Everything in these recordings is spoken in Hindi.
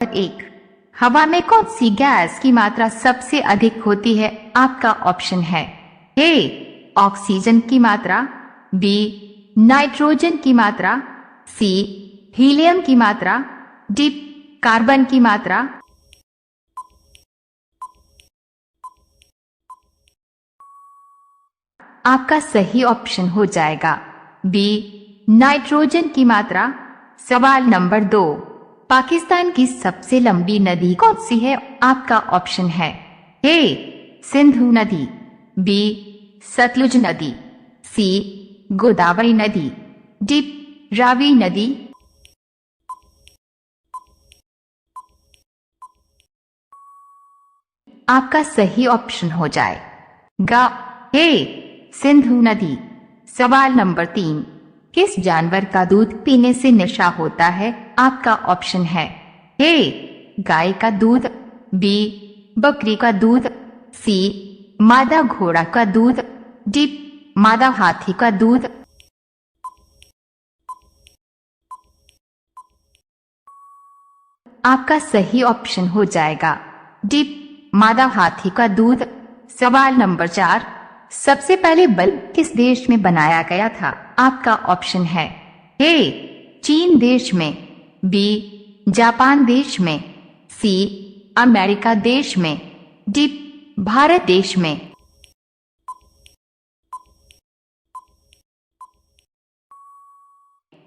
एक, हवा में कौन सी गैस की मात्रा सबसे अधिक होती है? आपका ऑप्शन है ए ऑक्सीजन की मात्रा, बी नाइट्रोजन की मात्रा, सी हीलियम की मात्रा, डी कार्बन की मात्रा। आपका सही ऑप्शन हो जाएगा बी नाइट्रोजन की मात्रा। सवाल नंबर 2, पाकिस्तान की सबसे लंबी नदी कौन सी है? आपका ऑप्शन है ए सिंधु नदी, बी सतलुज नदी, सी गोदावरी नदी, डी रावी नदी। आपका सही ऑप्शन हो जाएगा ए सिंधु नदी। सवाल नंबर 3, किस जानवर का दूध पीने से नशा होता है? आपका ऑप्शन है ए गाय का दूध, बी बकरी का दूध, सी मादा घोड़ा का दूध, डी मादा हाथी का दूध। आपका सही ऑप्शन हो जाएगा डी मादा हाथी का दूध। सवाल नंबर 4, सबसे पहले बल्ब किस देश में बनाया गया था? आपका ऑप्शन है ए चीन देश में, बी जापान देश में, सी अमेरिका देश में, डी भारत देश में।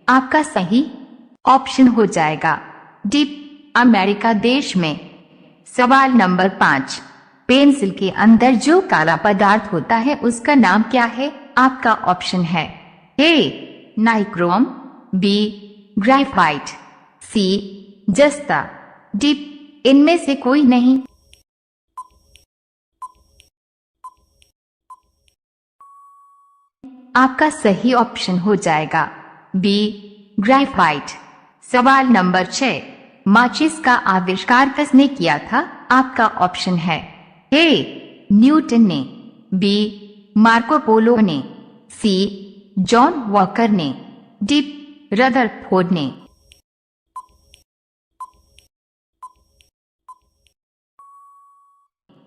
आपका सही ऑप्शन हो जाएगा डी अमेरिका देश में। सवाल नंबर 5, पेंसिल के अंदर जो काला पदार्थ होता है उसका नाम क्या है? आपका ऑप्शन है ए नाइक्रोम, बी ग्रेफाइट, सी जस्ता, डी इनमें से कोई नहीं। आपका सही ऑप्शन हो जाएगा बी ग्रेफाइट। सवाल नंबर 6, माचिस का आविष्कार किसने किया था? आपका ऑप्शन है ए न्यूटन ने, बी मार्को पोलो ने, सी जॉन वॉकर ने, डी रदरफोर्ड ने।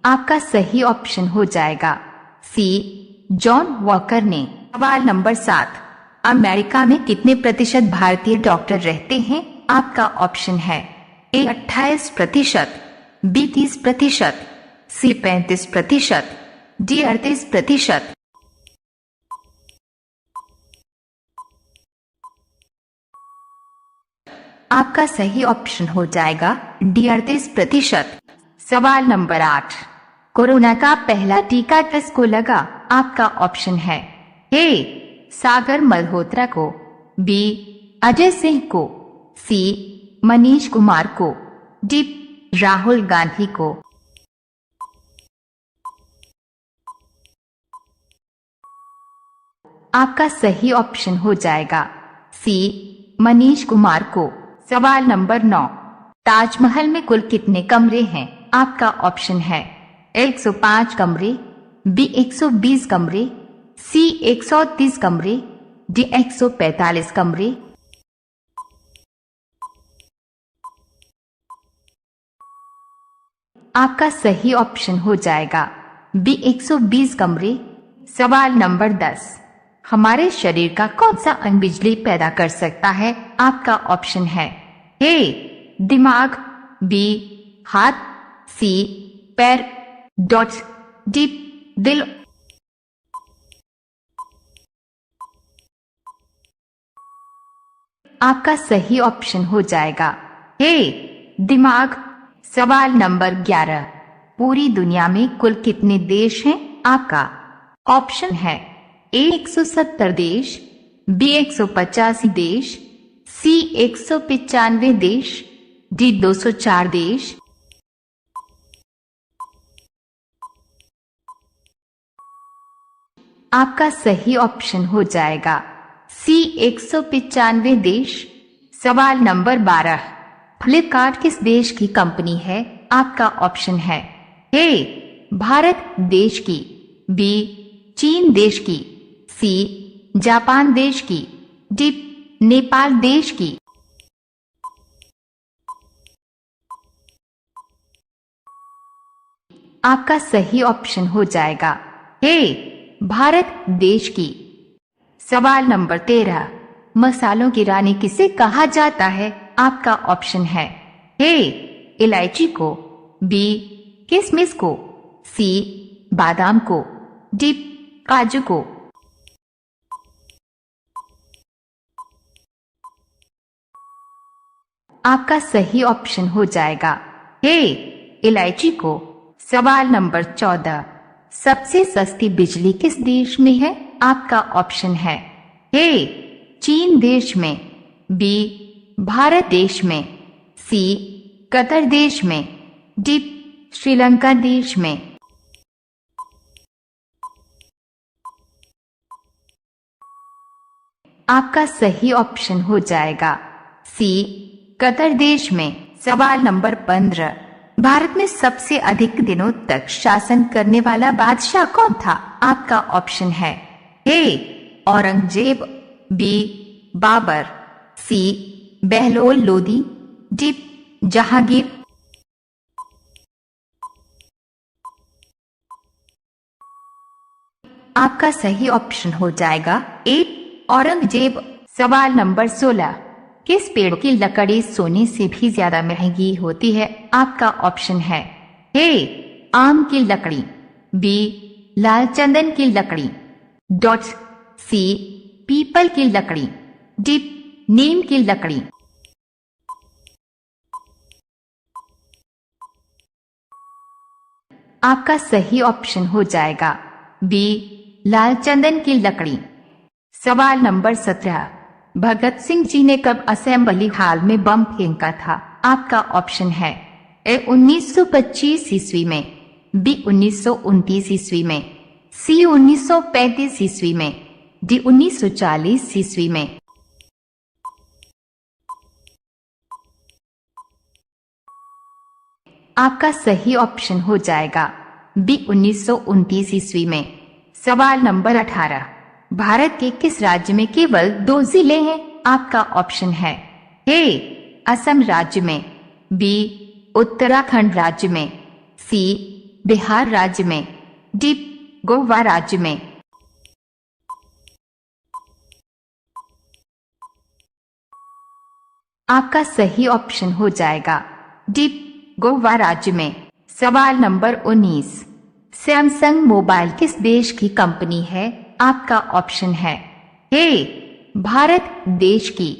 आपका सही ऑप्शन हो जाएगा सी जॉन वॉकर ने। सवाल नंबर 7, अमेरिका में कितने प्रतिशत भारतीय डॉक्टर रहते हैं? आपका ऑप्शन है ए 28%, बी 30%, सी 35%, डी 38%। आपका सही ऑप्शन हो जाएगा डी 38%। सवाल नंबर 8, कोरोना का पहला टीका किसको लगा? आपका ऑप्शन है ए सागर मल्होत्रा को, बी अजय सिंह को, सी मनीष कुमार को, डी राहुल गांधी को। आपका सही ऑप्शन हो जाएगा सी मनीष कुमार को। सवाल नंबर 9, ताजमहल में कुल कितने कमरे हैं? आपका ऑप्शन है 105 कमरे, बी 120 कमरे, सी 130 कमरे, डी 145 कमरे। आपका सही ऑप्शन हो जाएगा बी 120 कमरे। सवाल नंबर 10, हमारे शरीर का कौन सा अंग बिजली पैदा कर सकता है? आपका ऑप्शन है ए दिमाग, बी हाथ, सी पैर, डॉट डी दिल। आपका सही ऑप्शन हो जाएगा ए दिमाग। सवाल नंबर 11, पूरी दुनिया में कुल कितने देश हैं? आपका ऑप्शन है ए 170 देश, बी 185 देश, सी 195 देश, डी 204 देश। आपका सही ऑप्शन हो जाएगा सी 195 देश। सवाल नंबर 12, फ्लिपकार्ट किस देश की कंपनी है? आपका ऑप्शन है ए भारत देश की, बी चीन देश की, सी जापान देश की, डी नेपाल देश की। आपका सही ऑप्शन हो जाएगा ए भारत देश की। सवाल नंबर 13, मसालों की रानी किसे कहा जाता है? आपका ऑप्शन है ए इलायची को, बी किशमिश को, सी बादाम को, डी काजू को। आपका सही ऑप्शन हो जाएगा ए इलायची को। सवाल नंबर 14, सबसे सस्ती बिजली किस देश में है? आपका ऑप्शन है ए चीन देश में, बी भारत देश में, सी कतर देश में, डी श्रीलंका देश में। आपका सही ऑप्शन हो जाएगा सी कतर देश में। सवाल नंबर 15, भारत में सबसे अधिक दिनों तक शासन करने वाला बादशाह कौन था? आपका ऑप्शन है ए औरंगजेब, बी बाबर, सी बहलोल लोदी, डी जहांगीर। आपका सही ऑप्शन हो जाएगा ए औरंगजेब। सवाल नंबर 16, किस पेड़ की लकड़ी सोने से भी ज्यादा महंगी होती है? आपका ऑप्शन है ए आम की लकड़ी, बी लाल चंदन की लकड़ी, डॉट सी पीपल की लकड़ी, डी नीम की लकड़ी। आपका सही ऑप्शन हो जाएगा बी लाल चंदन की लकड़ी। सवाल नंबर 17, भगत सिंह जी ने कब असेंबली हाल में बम फेंका था? आपका ऑप्शन है ए 1925 ईस्वी में, बी 1929 ईस्वी में, सी 1935 ईस्वी में, डी 1940 ईस्वी में। आपका सही ऑप्शन हो जाएगा बी 1929 ईस्वी में। सवाल नंबर 18, भारत के किस राज्य में केवल 2 जिले हैं? आपका ऑप्शन है ए असम राज्य में, बी उत्तराखंड राज्य में, सी बिहार राज्य में, डी गोवा राज्य में। आपका सही ऑप्शन हो जाएगा डी गोवा राज्य में। सवाल नंबर 19, सैमसंग मोबाइल किस देश की कंपनी है? आपका ऑप्शन है ए भारत देश की,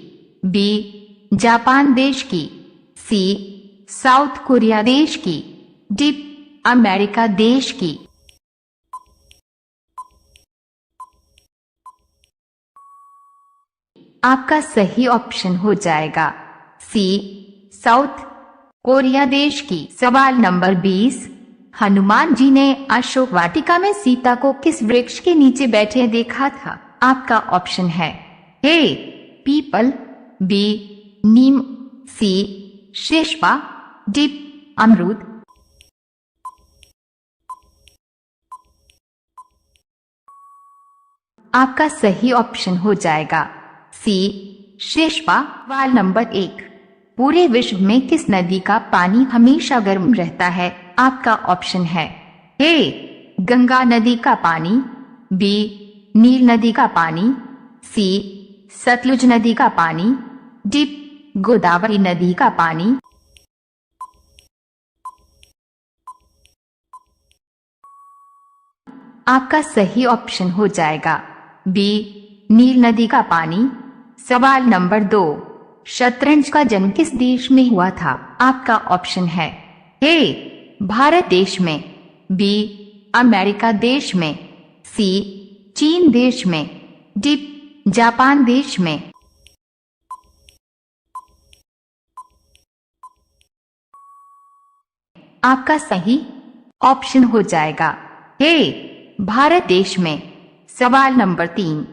बी जापान देश की, सी साउथ कोरिया देश की, डी अमेरिका देश की। आपका सही ऑप्शन हो जाएगा सी साउथ कोरिया देश की। सवाल नंबर 20, हनुमान जी ने अशोक वाटिका में सीता को किस वृक्ष के नीचे बैठे देखा था? आपका ऑप्शन है ए पीपल, बी नीम, सी शेषपा, डी अमरूद। आपका सही ऑप्शन हो जाएगा सी शेषपा। सवाल नंबर 1, पूरे विश्व में किस नदी का पानी हमेशा गर्म रहता है? आपका ऑप्शन है ए गंगा नदी का पानी, बी नील नदी का पानी, सी सतलुज नदी का पानी, डी गोदावरी नदी का पानी। आपका सही ऑप्शन हो जाएगा बी नील नदी का पानी। सवाल नंबर 2, शतरंज का जन्म किस देश में हुआ था? आपका ऑप्शन है ए भारत देश में, बी अमेरिका देश में, सी चीन देश में, डी जापान देश में। आपका सही ऑप्शन हो जाएगा ए भारत देश में। सवाल नंबर 3,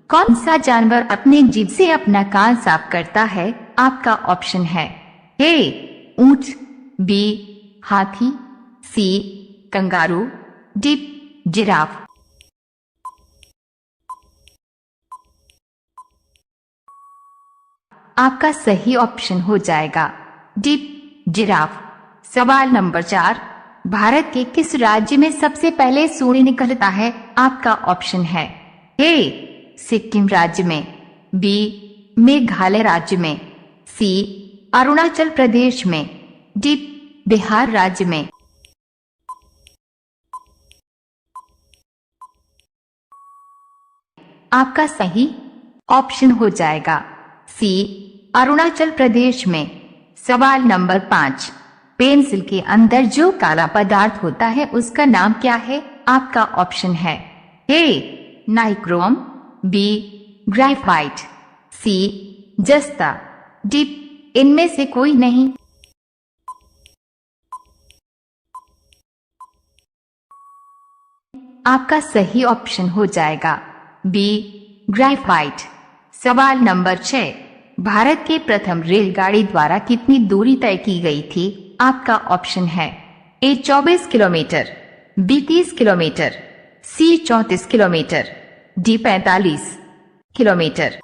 कौन सा जानवर अपने जीभ से अपना कान साफ करता है? आपका ऑप्शन है ए ऊंट, बी हाथी, सी कंगारू, डी जिराफ। आपका सही ऑप्शन हो जाएगा डी जिराफ। सवाल नंबर 4, भारत के किस राज्य में सबसे पहले सूर्य निकलता है? आपका ऑप्शन है ए सिक्किम राज्य में, बी मेघालय राज्य में, सी अरुणाचल प्रदेश में, डी बिहार राज्य में। आपका सही ऑप्शन हो जाएगा सी अरुणाचल प्रदेश में। सवाल नंबर 5, पेंसिल के अंदर जो काला पदार्थ होता है उसका नाम क्या है? आपका ऑप्शन है ए नाइक्रोम, बी ग्रेफाइट, सी जस्ता, डी इनमें से कोई नहीं। आपका सही ऑप्शन हो जाएगा बी ग्रेफाइट। सवाल नंबर 6, भारत के प्रथम रेलगाड़ी द्वारा कितनी दूरी तय की गई थी? आपका ऑप्शन है ए 24 किलोमीटर, बी 30 किलोमीटर, सी 34 किलोमीटर, डी 45 किलोमीटर।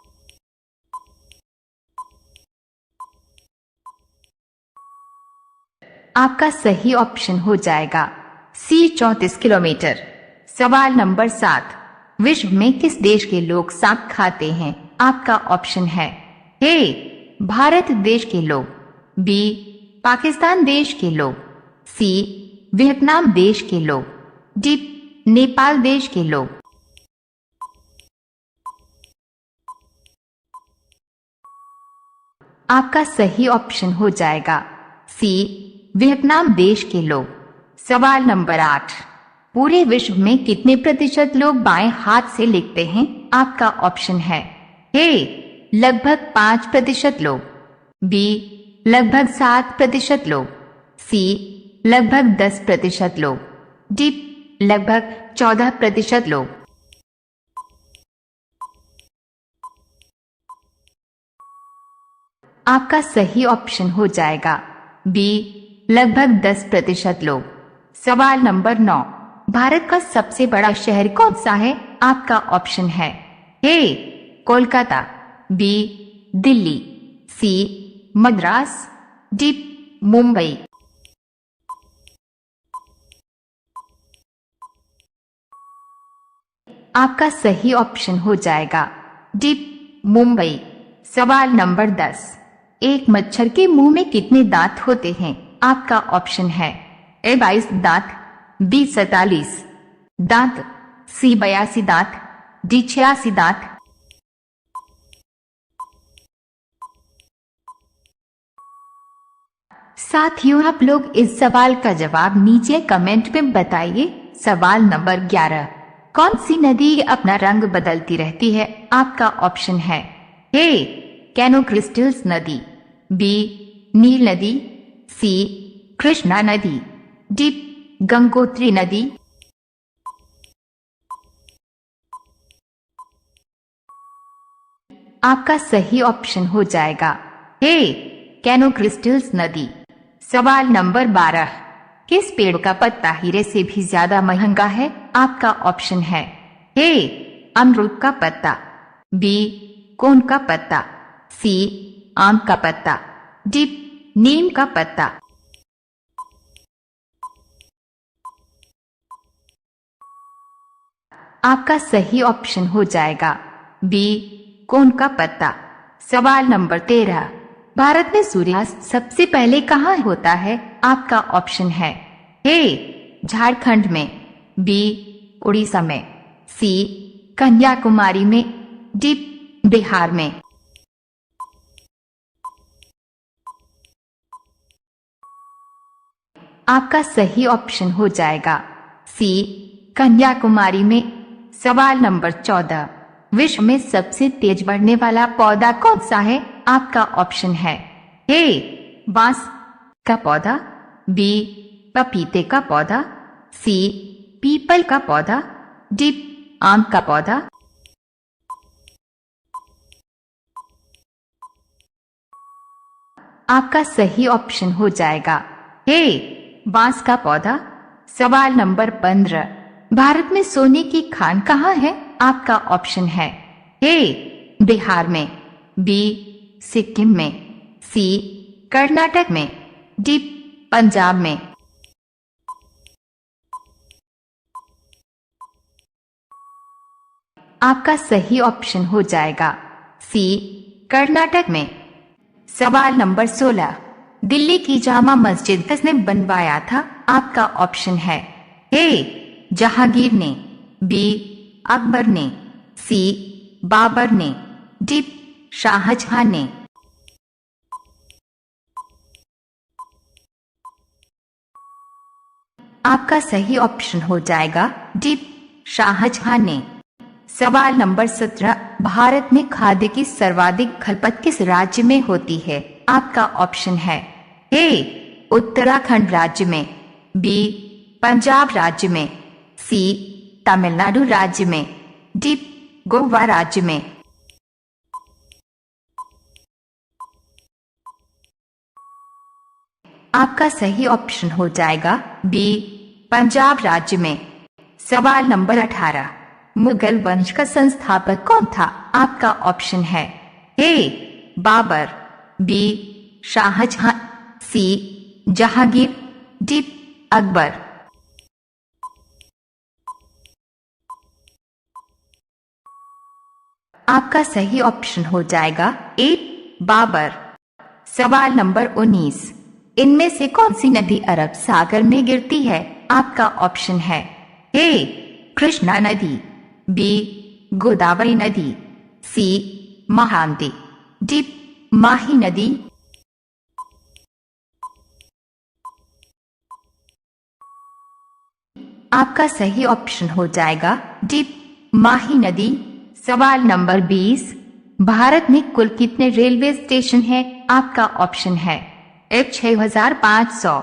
आपका सही ऑप्शन हो जाएगा सी 34 किलोमीटर। सवाल नंबर 7, विश्व में किस देश के लोग सांप खाते हैं? आपका ऑप्शन है ए भारत देश के लोग, बी पाकिस्तान देश के लोग, सी वियतनाम देश के लोग, डी नेपाल देश के लोग। आपका सही ऑप्शन हो जाएगा सी वियतनाम देश के लोग। सवाल नंबर 8, पूरे विश्व में कितने प्रतिशत लोग बाएं हाथ से लिखते हैं? आपका ऑप्शन है ए लगभग 5% लोग, बी लगभग 7% लोग, सी लगभग 10% लोग, डी लगभग 14% लोग। आपका सही ऑप्शन हो जाएगा बी लगभग 10% लोग। सवाल नंबर 9, भारत का सबसे बड़ा शहर कौन सा है? आपका ऑप्शन है ए कोलकाता, बी दिल्ली, सी मद्रास, डी मुंबई। आपका सही ऑप्शन हो जाएगा डी मुंबई। सवाल नंबर 10, एक मच्छर के मुंह में कितने दांत होते हैं? आपका ऑप्शन है ए 22 दांत, बी 47 दांत, सी 82 दांत, डी 86 दांत। साथियों, आप लोग इस सवाल का जवाब नीचे कमेंट में बताइए। सवाल नंबर 11, कौन सी नदी अपना रंग बदलती रहती है? आपका ऑप्शन है ए कैनो क्रिस्टल्स नदी, बी नील नदी, सी कृष्णा नदी, डी गंगोत्री नदी। आपका सही ऑप्शन हो जाएगा ए कैनो क्रिस्टल्स नदी। सवाल नंबर 12, किस पेड़ का पत्ता हीरे से भी ज्यादा महंगा है? आपका ऑप्शन है ए अमरूद का पत्ता, बी कोन का पत्ता, सी आम का पत्ता, डी नीम का पत्ता। आपका सही ऑप्शन हो जाएगा बी कोन का पत्ता। सवाल नंबर 13, भारत में सूर्यास्त सबसे पहले कहाँ होता है? आपका ऑप्शन है ए झारखंड में, बी उड़ीसा में, सी कन्याकुमारी में, डी बिहार में। आपका सही ऑप्शन हो जाएगा सी कन्याकुमारी में। सवाल नंबर 14, विश्व में सबसे तेज बढ़ने वाला पौधा कौन सा है? आपका ऑप्शन है ए बांस का पौधा, बी पपीते का पौधा, सी पीपल का पौधा, डी आम का पौधा। आपका सही ऑप्शन हो जाएगा ए बांस का पौधा। सवाल नंबर 15, भारत में सोने की खान कहाँ है? आपका ऑप्शन है ए बिहार में, बी सिक्किम में, सी कर्नाटक में, डी पंजाब में। आपका सही ऑप्शन हो जाएगा सी कर्नाटक में। सवाल नंबर 16, दिल्ली की जामा मस्जिद किसने बनवाया था? आपका ऑप्शन है ए जहांगीर ने, बी अकबर ने, सी बाबर ने, डी शाहजहां ने। आपका सही ऑप्शन हो जाएगा डी शाहजहां ने। सवाल नंबर 17, भारत में खाद्य की सर्वाधिक खपत किस राज्य में होती है? आपका ऑप्शन है ए उत्तराखंड राज्य में, बी पंजाब राज्य में, सी तमिलनाडु राज्य में, डी गोवा राज्य में। आपका सही ऑप्शन हो जाएगा बी पंजाब राज्य में। सवाल नंबर 18, मुगल वंश का संस्थापक कौन था? आपका ऑप्शन है ए बाबर, बी शाहजहां, सी जहांगीर, डी अकबर। आपका सही ऑप्शन हो जाएगा ए बाबर। सवाल नंबर 19, इनमें से कौन सी नदी अरब सागर में गिरती है? आपका ऑप्शन है ए कृष्णा नदी, बी गोदावरी नदी, सी महानदी, डी माही नदी। आपका सही ऑप्शन हो जाएगा डी माही नदी। सवाल नंबर 20, भारत में कुल कितने रेलवे स्टेशन हैं? आपका ऑप्शन है ए 6500,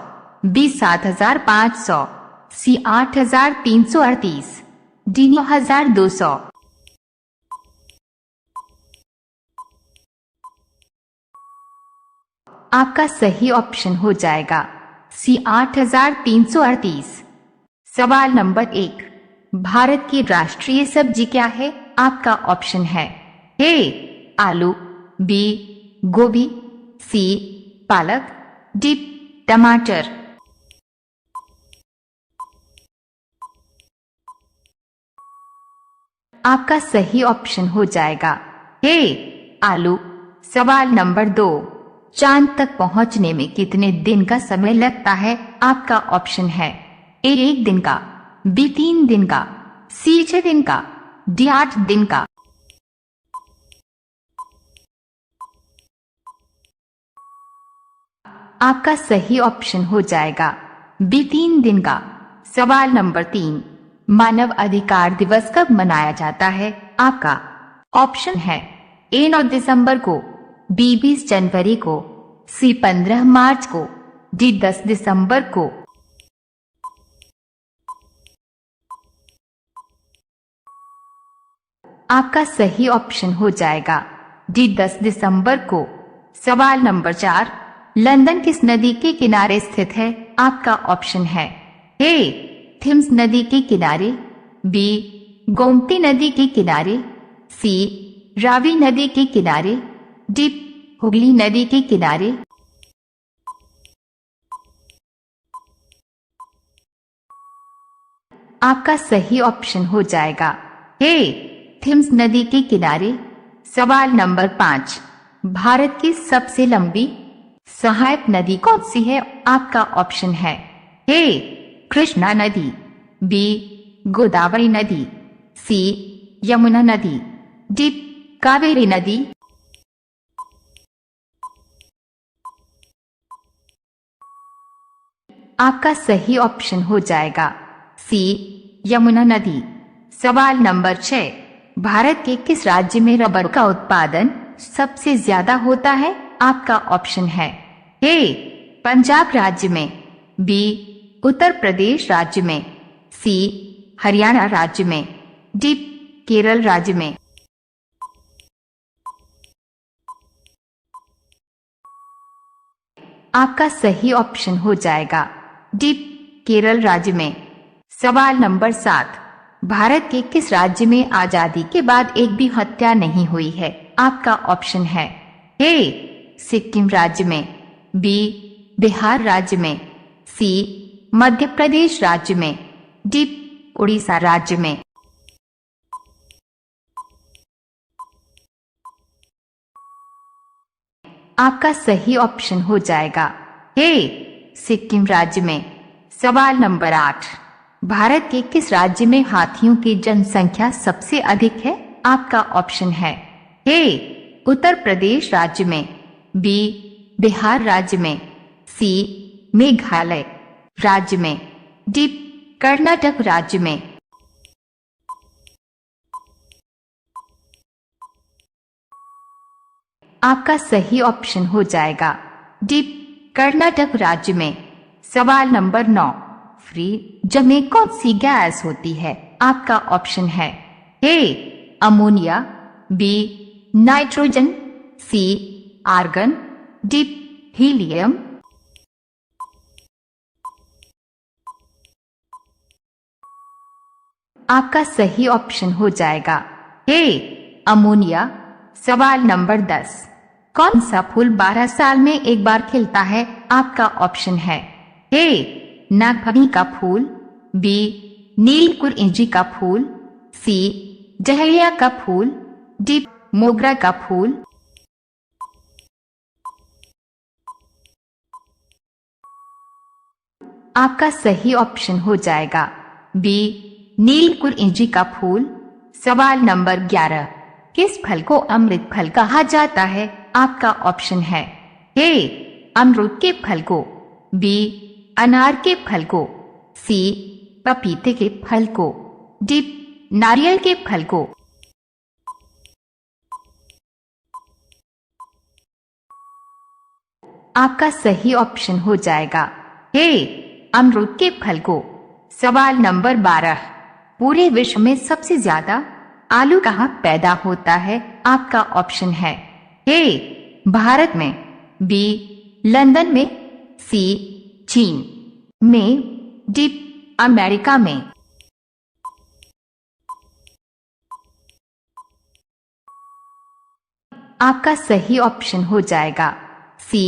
बी 7500, सी 8338, डी 9200। आपका सही ऑप्शन हो जाएगा सी 8338। सवाल नंबर 1, भारत की राष्ट्रीय सब्जी क्या है? आपका ऑप्शन है ए आलू, बी गोभी, सी पालक, डी टमाटर। आपका सही ऑप्शन हो जाएगा ए आलू। सवाल नंबर 2, चांद तक पहुंचने में कितने दिन का समय लगता है? आपका ऑप्शन है ए 1 दिन का, बी 3 दिन का, सी 6 दिन का, डी 8 दिन का। आपका सही ऑप्शन हो जाएगा बी 3 दिन का। सवाल नंबर 3, मानव अधिकार दिवस कब मनाया जाता है? आपका ऑप्शन है ए 9 दिसंबर को, बी 20 जनवरी को, सी 15 मार्च को, डी 10 दिसंबर को। आपका सही ऑप्शन हो जाएगा डी 10 दिसंबर को। सवाल नंबर 4, लंदन किस नदी के किनारे स्थित है? आपका ऑप्शन है ए थिम्स नदी के किनारे, बी गोमती नदी के किनारे, सी रावी नदी के किनारे, डी हुगली नदी के किनारे। आपका सही ऑप्शन हो जाएगा ए थिम्स नदी के किनारे। सवाल नंबर 5, भारत की सबसे लंबी सहायक नदी कौन सी है? आपका ऑप्शन है ए कृष्णा नदी, बी गोदावरी नदी, सी यमुना नदी, डी कावेरी नदी। आपका सही ऑप्शन हो जाएगा सी यमुना नदी। सवाल नंबर 6, भारत के किस राज्य में रबर का उत्पादन सबसे ज्यादा होता है? आपका ऑप्शन है ए पंजाब राज्य में, बी उत्तर प्रदेश राज्य में, सी हरियाणा राज्य में, डी केरल राज्य में। आपका सही ऑप्शन हो जाएगा डी केरल राज्य में। सवाल नंबर 7, भारत के किस राज्य में आजादी के बाद एक भी हत्या नहीं हुई है? आपका ऑप्शन है ए सिक्किम राज्य में, बी बिहार राज्य में, सी मध्य प्रदेश राज्य में, डी उड़ीसा राज्य में। आपका सही ऑप्शन हो जाएगा ए सिक्किम राज्य में। सवाल नंबर 8, भारत के किस राज्य में हाथियों की जनसंख्या सबसे अधिक है? आपका ऑप्शन है ए उत्तर प्रदेश राज्य में, बी बिहार राज्य में, सी मेघालय राज्य में, डी कर्नाटक राज्य में। आपका सही ऑप्शन हो जाएगा डी कर्नाटक राज्य में। सवाल नंबर 9, फ्रीज में कौन सी गैस होती है? आपका ऑप्शन है A ammonia, B nitrogen, C argon, D helium. आपका सही ऑप्शन हो जाएगा ए अमोनिया। सवाल नंबर 10, कौन सा फूल 12 साल में एक बार खिलता है? आपका ऑप्शन है ए नागफनी का फूल, बी नीलकुरिंजी का फूल, सी डहेलिया का फूल, डी मोगरा का फूल। आपका सही ऑप्शन हो जाएगा बी नीलकुरिंजी का फूल। सवाल नंबर 11, किस फल को अमृत फल कहा जाता है? आपका ऑप्शन है ए अमरूद के फल को, बी अनार के फल को, सी पपीते के फल को, डी नारियल के फल को। आपका सही ऑप्शन हो जाएगा ए अमरूद के फल को। सवाल नंबर 12, पूरे विश्व में सबसे ज्यादा आलू कहाँ पैदा होता है? आपका ऑप्शन है ए भारत में, बी लंदन में, सी चीन में, डी अमेरिका में। आपका सही ऑप्शन हो जाएगा सी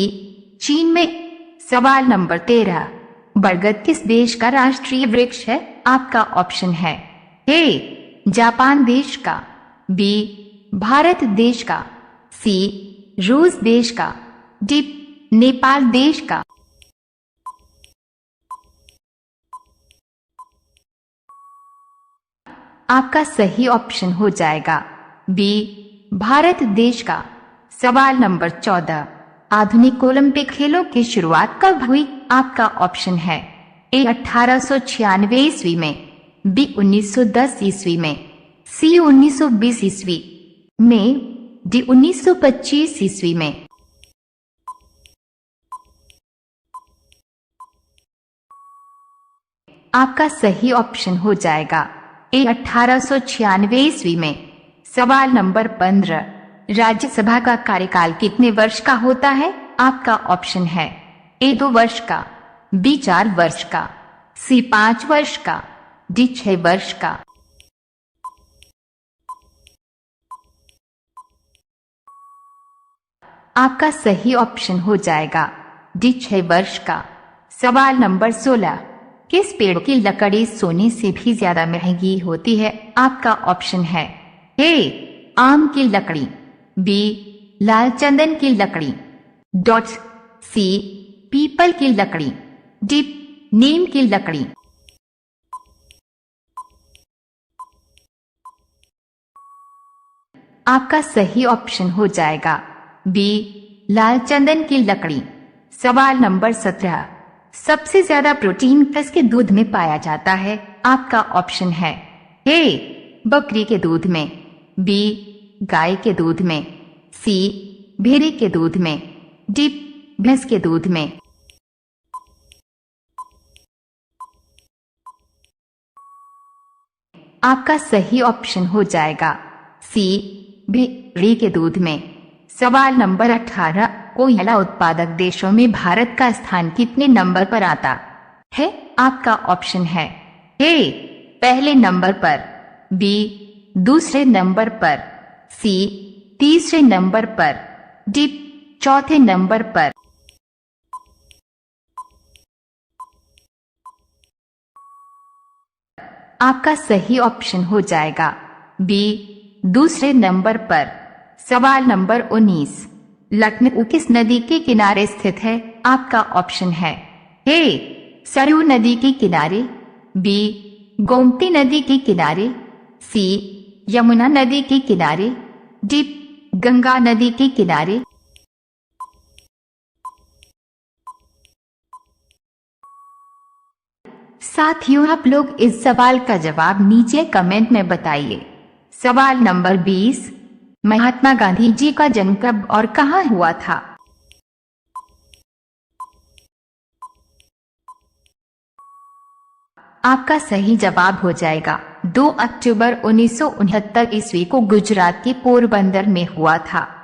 चीन में। सवाल नंबर 13, बरगद किस देश का राष्ट्रीय वृक्ष है? आपका ऑप्शन है ए जापान देश का, बी भारत देश का, सी रूस देश का, डी नेपाल देश का। आपका सही ऑप्शन हो जाएगा बी भारत देश का। सवाल नंबर 14, आधुनिक ओलंपिक खेलों की शुरुआत कब हुई? आपका ऑप्शन है ए 1896 ईस्वी में, बी 1910 ईस्वी में, सी 1920 ईस्वी में, डी 1925 ईस्वी में। आपका सही ऑप्शन हो जाएगा ए 1896 ईस्वी में। सवाल नंबर 15, राज्यसभा का कार्यकाल कितने वर्ष का होता है? आपका ऑप्शन है ए 2 वर्ष का, बी 4 वर्ष का, सी 5 वर्ष का, डी 6 वर्ष का। आपका सही ऑप्शन हो जाएगा डी 6 वर्ष का। सवाल नंबर 16, किस पेड़ की लकड़ी सोने से भी ज्यादा महंगी होती है? आपका ऑप्शन है ए आम की लकड़ी, बी लाल चंदन की लकड़ी, डॉट सी पीपल की लकड़ी, डी नीम की लकड़ी। आपका सही ऑप्शन हो जाएगा बी लाल चंदन की लकड़ी। सवाल नंबर 17, सबसे ज्यादा प्रोटीन किसके दूध में पाया जाता है? आपका ऑप्शन है ए बकरी के दूध में, बी गाय के दूध में, सी भेड़े के दूध में, डी भैंस के दूध में। आपका सही ऑप्शन हो जाएगा सी भेड़े के दूध में। सवाल नंबर 18, कोयला उत्पादक देशों में भारत का स्थान कितने नंबर पर आता है? आपका ऑप्शन है ए पहले नंबर पर, बी दूसरे नंबर पर, सी तीसरे नंबर पर, डी चौथे नंबर पर। आपका सही ऑप्शन हो जाएगा बी दूसरे नंबर पर। सवाल नंबर 19, लखनऊ किस नदी के किनारे स्थित है? आपका ऑप्शन है ए सरयू नदी के किनारे, बी गोमती नदी के किनारे, सी यमुना नदी के किनारे, डी गंगा नदी के किनारे। साथियों, आप लोग इस सवाल का जवाब नीचे कमेंट में बताइए। सवाल नंबर 20, महात्मा गांधी जी का जन्म कब और कहाँ हुआ था? आपका सही जवाब हो जाएगा 2 अक्टूबर 1969 ईस्वी को गुजरात के पोरबंदर में हुआ था।